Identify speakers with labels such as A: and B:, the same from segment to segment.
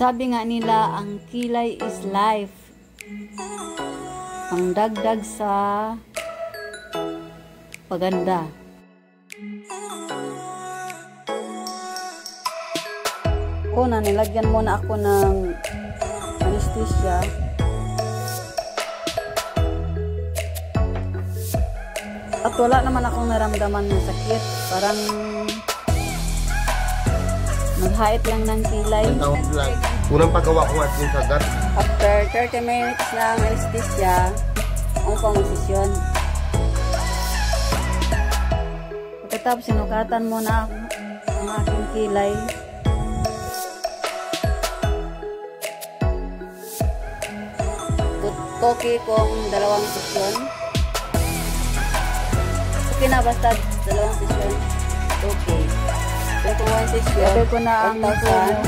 A: Sabi nga nila, ang kilay is life. Pangdagdag sa paganda. Una, nilagyan muna ako ng anesthesia. At wala naman akong naramdaman na sakit. Parang maghait lang ng kilay.
B: Unang paggawa ko at yung kagat.
A: After 30 minutes ng anesthesia, ang pang-sesyon. Pagkatapos sinukatan muna ang aking kilay. Tutuki kong 2 sesyon. Okay na, basta 2 sesyon. Okay. Pero kung 1 sesyon, sabi ko na ang 1,200.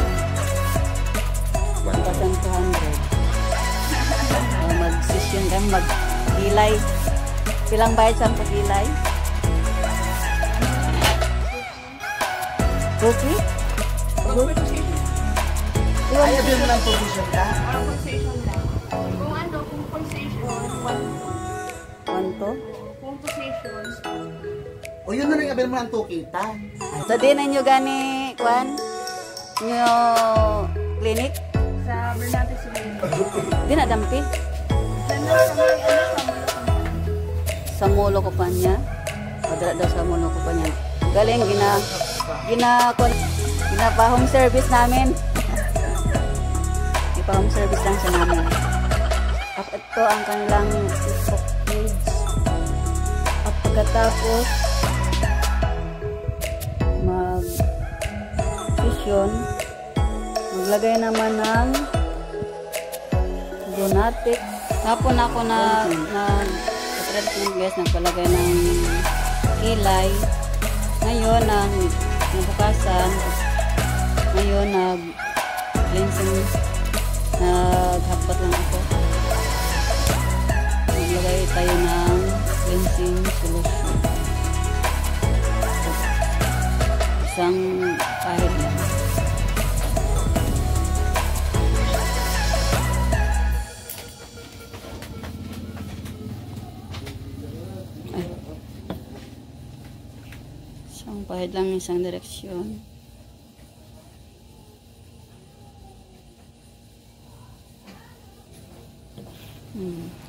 A: Mag-session kami, mag-kilay. Pilang bayad siyang pag-kilay? Okay?
B: Ay, abin mo lang position ka?
C: Position lang. Kung ano, kung position,
A: One to?
C: kung position,
B: O yun na rin abin mo lang to kita.
A: So, di na nyo gani, Kwan? Nyo clinic?
C: sa Bernate Civil.
A: Di na dampi? Sa mulo ko pa niya. Padala daw sa mulo ko pa niya. Galing, gina-home service namin. Ipa-home service lang siya namin. At ito ang kanilang Facebook page. At pagkatapos, mag-session, maglagay naman ng Donatic. Hapon ako na treatment guys, nagpalagay ng kilay. Ngayon, nabukasan. Ngayon, nag-cleansing. Naghapat lang ako. Naglagay tayo ng cleansing solution. Isang kahit lang. Isang pahid lang, isang direksyon.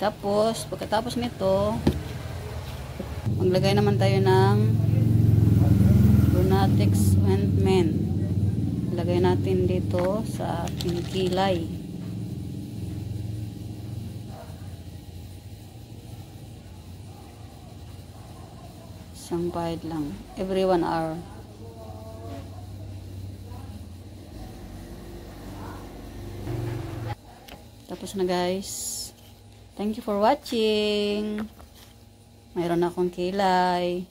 A: Tapos, pagkatapos nito, maglagay naman tayo ng Lunatics ointment. Lagay natin dito sa ating kilay. Isang pahid lang. Every 1 hour. Tapos na guys. Thank you for watching. Mayroon akong kilay.